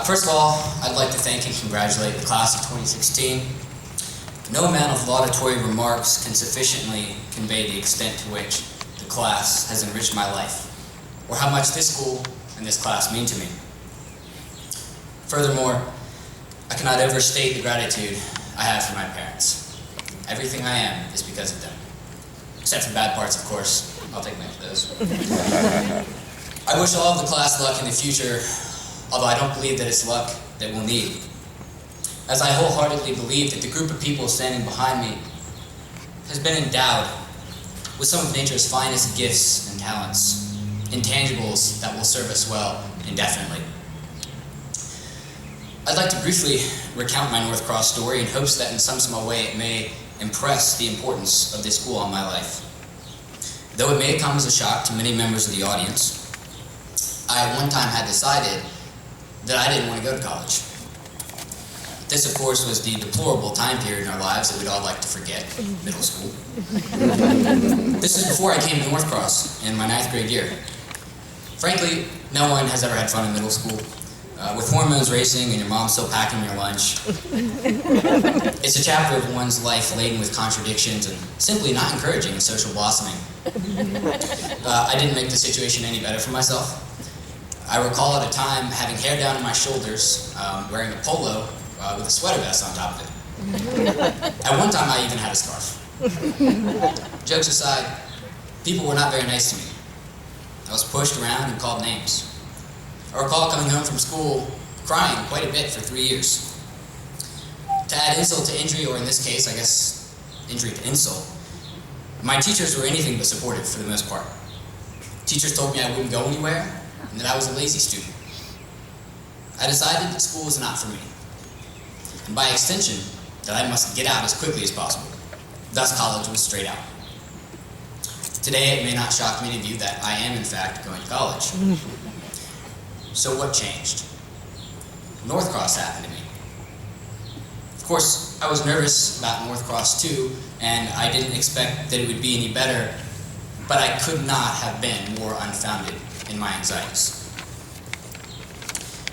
First of all, I'd like to thank and congratulate the class of 2016. No amount of laudatory remarks can sufficiently convey the extent to which the class has enriched my life, or how much this school and this class mean to me. Furthermore, I cannot overstate the gratitude I have for my parents. Everything I am is because of them. Except for bad parts, of course. I'll take many of those. I wish all of the class luck in the future, although I don't believe that it's luck that we'll need, as I wholeheartedly believe that the group of people standing behind me has been endowed with some of nature's finest gifts and talents, intangibles that will serve us well indefinitely. I'd like to briefly recount my North Cross story in hopes that in some small way it may impress the importance of this school on my life. Though it may come as a shock to many members of the audience, I at one time had decided that I didn't want to go to college. This, of course, was the deplorable time period in our lives that we'd all like to forget, middle school. This is before I came to North Cross in my 9th grade year. Frankly, no one has ever had fun in middle school. With hormones racing and your mom still packing your lunch. It's a chapter of one's life laden with contradictions and simply not encouraging in social blossoming. I didn't make the situation any better for myself. I recall at a time having hair down to my shoulders, wearing a polo with a sweater vest on top of it. At one time I even had a scarf. Jokes aside, people were not very nice to me. I was pushed around and called names. I recall coming home from school crying quite a bit for 3 years. To add insult to injury, or in this case, I guess, injury to insult, my teachers were anything but supportive for the most part. Teachers told me I wouldn't go anywhere and that I was a lazy student. I decided that school was not for me, and by extension, that I must get out as quickly as possible. Thus, college was straight out. Today, it may not shock many of you that I am, in fact, going to college. So what changed? North Cross happened to me. Of course, I was nervous about North Cross too, and I didn't expect that it would be any better, but I could not have been more unfounded in my anxieties.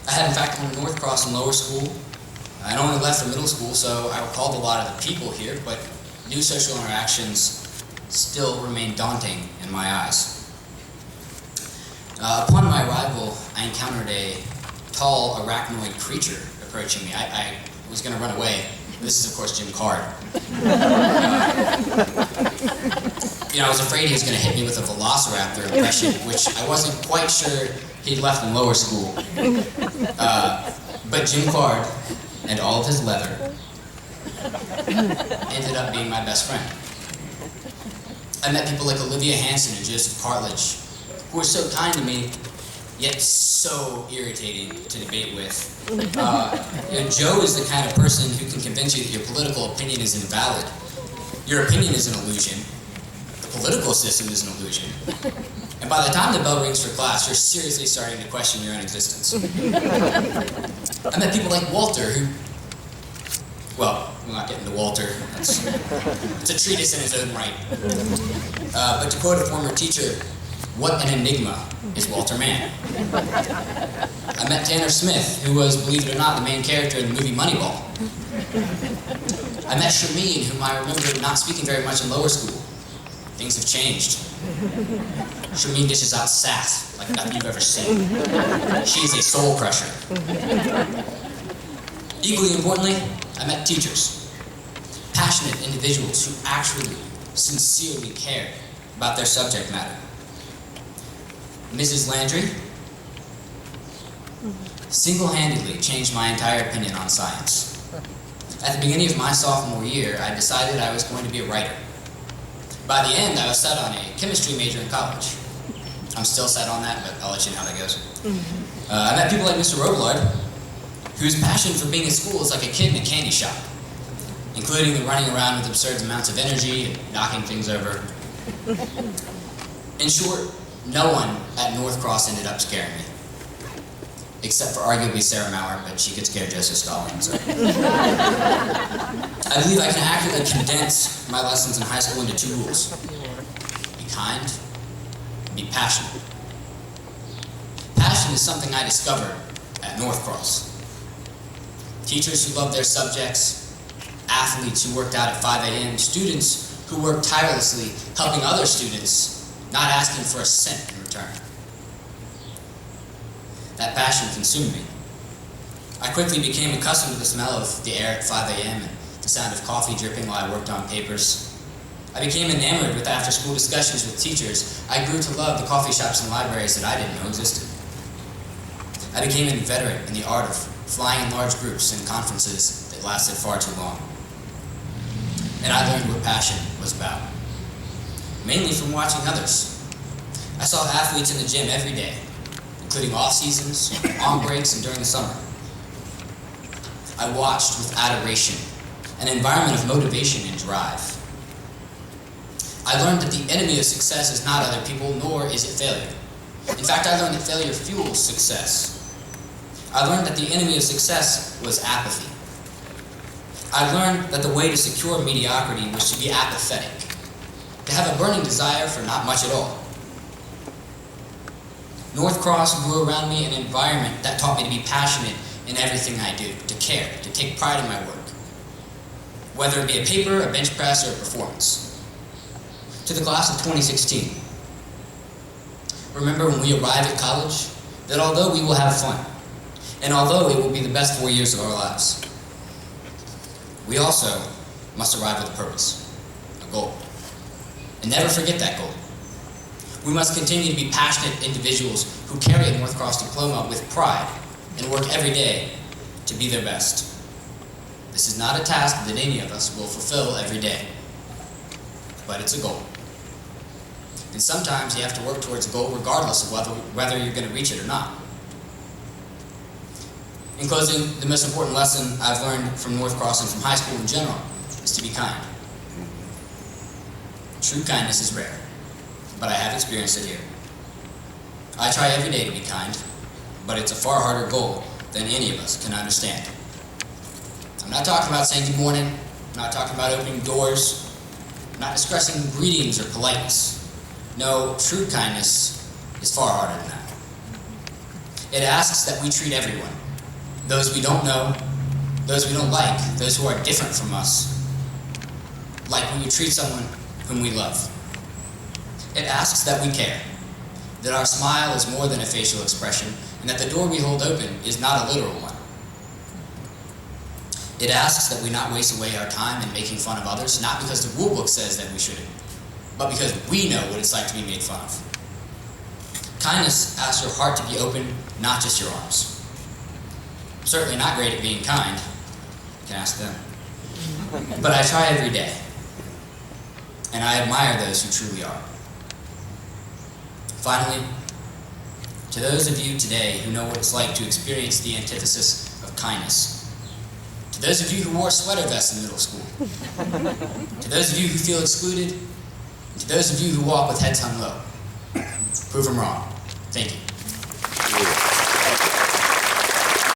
I had in fact gone to North Cross in lower school. I'd only left for middle school, so I recalled a lot of the people here, but new social interactions still remained daunting in my eyes. Upon my arrival, I encountered a tall arachnoid creature approaching me. I was going to run away. This is, of course, Jim Card. I was afraid he was going to hit me with a velociraptor impression, which I wasn't quite sure he'd left in lower school. But Jim Card and all of his leather ended up being my best friend. I met people like Olivia Hanson and Joseph Cartledge, who were so kind to me, yet so irritating to debate with. Joe is the kind of person who can convince you that your political opinion is invalid. Your opinion is an illusion. The political system is an illusion. And by the time the bell rings for class, you're seriously starting to question your own existence. I met people like Walter who, well, we'll not get into Walter. It's a treatise in its own right. But to quote a former teacher, what an enigma is Walter Mann. I met Tanner Smith, who was, believe it or not, the main character in the movie Moneyball. I met Shameen, whom I remember not speaking very much in lower school. Things have changed. Shameen dishes out sass like nothing you've ever seen. She is a soul crusher. Equally importantly, I met teachers. Passionate individuals who actually, sincerely cared about their subject matter. Mrs. Landry single-handedly changed my entire opinion on science. At the beginning of my sophomore year, I decided I was going to be a writer. By the end, I was set on a chemistry major in college. I'm still set on that, but I'll let you know how that goes. I met people like Mr. Robillard, whose passion for being at school is like a kid in a candy shop, including the running around with absurd amounts of energy and knocking things over. In short, no one at North Cross ended up scaring me. Except for arguably Sarah Maurer, but she could scare Joseph Stalin. So. I believe I can accurately condense my lessons in high school into 2 rules. Be kind, be passionate. Passion is something I discovered at North Cross. Teachers who loved their subjects, athletes who worked out at 5 a.m., students who worked tirelessly helping other students, not asking for a cent in return. That passion consumed me. I quickly became accustomed to the smell of the air at 5 a.m. and the sound of coffee dripping while I worked on papers. I became enamored with after-school discussions with teachers. I grew to love the coffee shops and libraries that I didn't know existed. I became an inveterate in the art of flying in large groups and conferences that lasted far too long. And I learned what passion was about, mainly from watching others. I saw athletes in the gym every day, including off seasons, on breaks, and during the summer. I watched with adoration, an environment of motivation and drive. I learned that the enemy of success is not other people, nor is it failure. In fact, I learned that failure fuels success. I learned that the enemy of success was apathy. I learned that the way to secure mediocrity was to be apathetic, to have a burning desire for not much at all. North Cross grew around me an environment that taught me to be passionate in everything I do, to care, to take pride in my work, whether it be a paper, a bench press, or a performance. To the class of 2016, remember when we arrive at college, that although we will have fun, and although it will be the best 4 years of our lives, we also must arrive with a purpose, a goal. And never forget that goal. We must continue to be passionate individuals who carry a North Cross diploma with pride and work every day to be their best. This is not a task that any of us will fulfill every day, but it's a goal. And sometimes you have to work towards a goal regardless of whether you're going to reach it or not. In closing, the most important lesson I've learned from North Cross and from high school in general is to be kind. True kindness is rare, but I have experienced it here. I try every day to be kind, but it's a far harder goal than any of us can understand. I'm not talking about saying good morning, I'm not talking about opening doors, I'm not discussing greetings or politeness. No, true kindness is far harder than that. It asks that we treat everyone, those we don't know, those we don't like, those who are different from us, like we would treat someone whom we love. It asks that we care, that our smile is more than a facial expression, and that the door we hold open is not a literal one. It asks that we not waste away our time in making fun of others, not because the rule book says that we shouldn't, but because we know what it's like to be made fun of. Kindness asks your heart to be open, not just your arms. I'm certainly not great at being kind. You can ask them. But I try every day, and I admire those who truly are. Finally, to those of you today who know what it's like to experience the antithesis of kindness, to those of you who wore sweater vests in middle school, to those of you who feel excluded, and to those of you who walk with heads hung low, prove them wrong. Thank you.